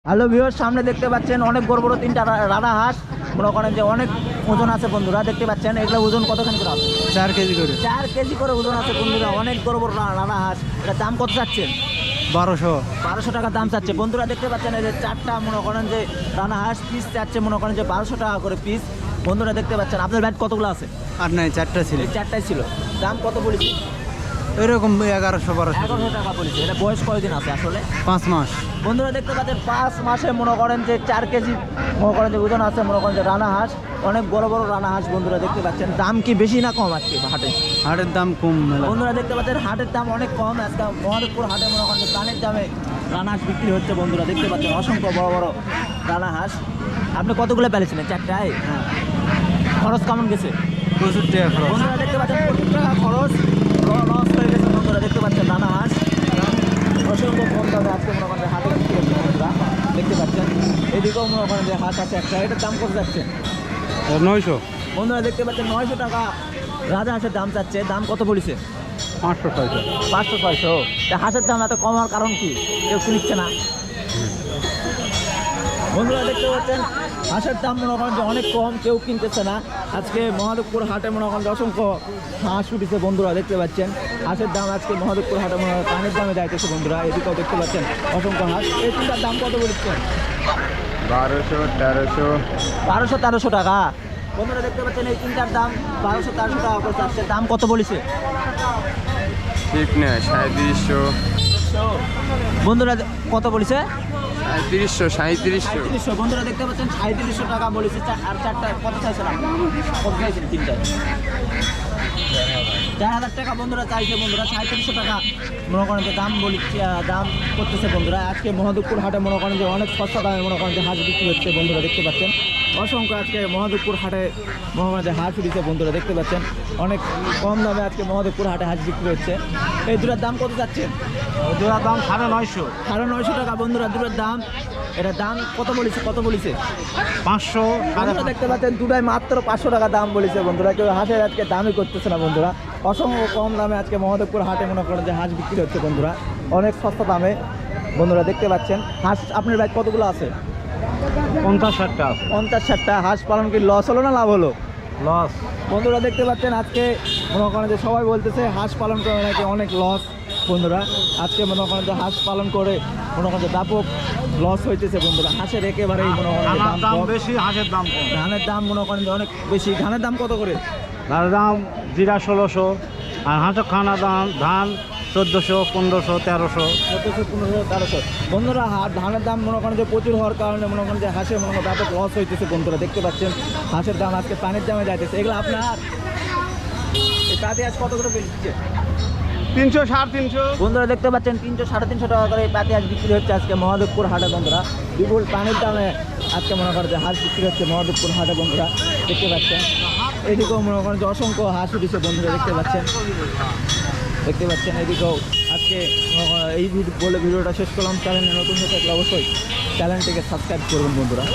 Hello viewers, সামনে দেখতে পাচ্ছেন অনেক বড় বড় তিনটা রানা হাঁস। মনে করেন যে অনেক ওজন আছে বন্ধুরা, দেখতে পাচ্ছেন এগুলো ওজন কতখানি করে আছে? 4 কেজি করে। 4 কেজি করে ওজন আছে বন্ধুরা, অনেক বড় বড় রানা হাঁস। এটা দাম কত চাচ্ছেন? 1200 টাকা দাম চাচ্ছে বন্ধুরা। দেখতে পাচ্ছেন এই যে চারটা মনে করেন যে রানা হাঁস পিস চাচ্ছে মনে করেন যে 1200 টাকা করে পিস বন্ধুরা। দেখতে পাচ্ছেন আপনার ব্যাট কতগুলো আছে? আর নাই, 4টা ছিল। এই চারটাই ছিল। দাম কত বলেছে? এরকম 1100-1200 1100 টাকা বলেছে। এটা বয়স কয়দিন আছে আসলে? 5 মাস। বন্ধুরা দেখতে পাচ্ছেন 5 মাসে মনে করেন যে 4 কেজি মনে করেন যে ওজন আছে মনে করেন যে রানা হাঁস, অনেক বড় বড় রানা হাঁস বন্ধুরা। দেখতে পাচ্ছেন দাম কি বেশি না কম আজকে হাটে? হাটের দাম কম মেলা। বন্ধুরা দেখতে পাচ্ছেন হাটের দাম অনেক কম আজকে মহাদেবপুর হাটে মনে করেন যে প্রাণের দামে রানা হাঁস বিক্রি হচ্ছে বন্ধুরা। দেখতে পাচ্ছেন অসংখ্য বড় বড় রানা হাঁস। আপনি কতগুলো পেলেছিলেন? 4টায়। হ্যাঁ, খরচ কেমন গেছে? 70 টাকা খরচ। বন্ধুরা দেখতে পাচ্ছেন 25 টাকা খরচ, লস হয়ে গেছে বন্ধুরা। দেখতে পাচ্ছেন রানা হাঁস অসংখ্য কম দামে আজকে মনে করেন যে হাটে বিক্রি হচ্ছে বন্ধুরা। দেখতে পাচ্ছেন এদিকেও মনে করেন যে হাঁস আছে একটা। এটার দাম কত যাচ্ছে 900। বন্ধুরা? দেখতে পাচ্ছেন 900 টাকা রাজা হাঁসের দাম চাচ্ছে। দাম কত বলেছে? 500-600। 500-600। তা হাঁসের দাম এত কমার কারণ কি? কেউ কিনছে না বন্ধুরা। দেখতে পাচ্ছেন হাঁসের দাম মনে করেন যে অনেক কম, কেউ কিনতেছে না। আজকে মহাদেবপুর হাটে মনে করেন যে অসংখ্য হাঁস উঠেছে বন্ধুরা। দেখতে পাচ্ছেন হাঁসের দাম আজকে মহাদেবপুর হাটে মনে হয় পানির দামে যাইতেছে বন্ধুরা। এদিকেও দেখতে পাচ্ছেন অসংখ্য হাঁস। এই তিনটার দাম কত বলেছেন? 1200-1300 টাকা বন্ধুরা। দেখতে পাচ্ছেন এই তিনটার দাম 1200-1300 টাকা করে চাচ্ছে। দাম কত বলেছে? ঠিক না, 3700। বন্ধুরা কত বলেছে? 3700। বন্ধুরা দেখতে পাচ্ছেন 3700 টাকা বলেছে। আর চারটা কত চাইছেন আপনি? কত চাইছেন তিনটায়? 4000 টাকা বন্ধুরা চাইছে বন্ধুরা। 3700 টাকা মনে করেন যে দাম বলছে, দাম করতেছে বন্ধুরা। আজকে মহাদেবপুর হাটে মনে করেন যে অনেক সস্তা দামে মনে করেন যে হাঁস বিক্রি হচ্ছে বন্ধুরা। দেখতে পাচ্ছেন অসংখ্য আজকে মহাদেবপুর হাটে মনে করেন যে হাঁস উঠেছে বন্ধুরা। দেখতে পাচ্ছেন অনেক কম দামে আজকে মহাদেবপুর হাটে হাঁস বিক্রি হচ্ছে। এই দুটার দাম কত যাচ্ছেন? দুটার দাম 950। 950 টাকা বন্ধুরা দুটার দাম। এটার দাম কত বলেছে? 500। বন্ধুরা দেখতে পাচ্ছেন দুটাই মাত্র 500 টাকা দাম বলেছে বন্ধুরা। কেউ হাঁসের আজকে দামই করতেছে না বন্ধুরা। অসংখ্য কম দামে আজকে মহাদেবপুর হাটে মনে করেন যে হাঁস বিক্রি হচ্ছে বন্ধুরা, অনেক সস্তা দামে বন্ধুরা। দেখতে পাচ্ছেন হাঁস আপনার ব্যাগ কতগুলো আছে? 50-60টা। 50-60টা হাঁস পালন কি লস হলো না লাভ হলো? লস। বন্ধুরা দেখতে পাচ্ছেন আজকে মনে করেন যে সবাই বলতেছে হাঁস পালন করে নাকি অনেক লস বন্ধুরা। আজকে মনে করেন যে হাঁস পালন করে মনে করেন যে ব্যাপক লস হইতেছে বন্ধুরা। হাঁসের একেবারেই মনে করেন যে দাম দাম কম। বেশি, হাঁসের দাম কম। ধানের দাম মনে করেন যে অনেক বেশি। ধানের দাম কত করে? ধানের দাম জিরা 1600, আর হাঁসের খানা দাম ধান 1400, 1500, 1300। 1400-1500-1300 বন্ধুরা। ধানের দাম মনে করেন যে প্রচুর হওয়ার কারণে মনে করেন যে হাঁসের মনে করেন ব্যাপক লস হইতেছে বন্ধুরা। দেখতে পাচ্ছেন হাঁসের দাম আজকে পানির দামে যাইতেছে। এগুলো আপনার এই পাতি আজ কত করে বেচছে? 300, 350। বন্ধুরা দেখতে পাচ্ছেন 300-350 টাকা করে পাতি হাঁস বিক্রি হচ্ছে আজকে মহাদেবপুর হাটে বন্ধুরা। বিপুল পানির দামে আজকে মনে করেন যে হাঁস বিক্রি হচ্ছে মহাদেবপুর হাটে বন্ধুরা। দেখতে পাচ্ছেন এদিকেও মনে করেন যে অসংখ্য হাঁস উঠেছে বন্ধুরা। দেখতে পাচ্ছেন এদিকেও আজকে এই বলে ভিডিওটা শেষ করলাম। চ্যানেলে নতুন হয়ে থাকলে অবশ্যই চ্যানেলটিকে সাবস্ক্রাইব করবেন বন্ধুরা।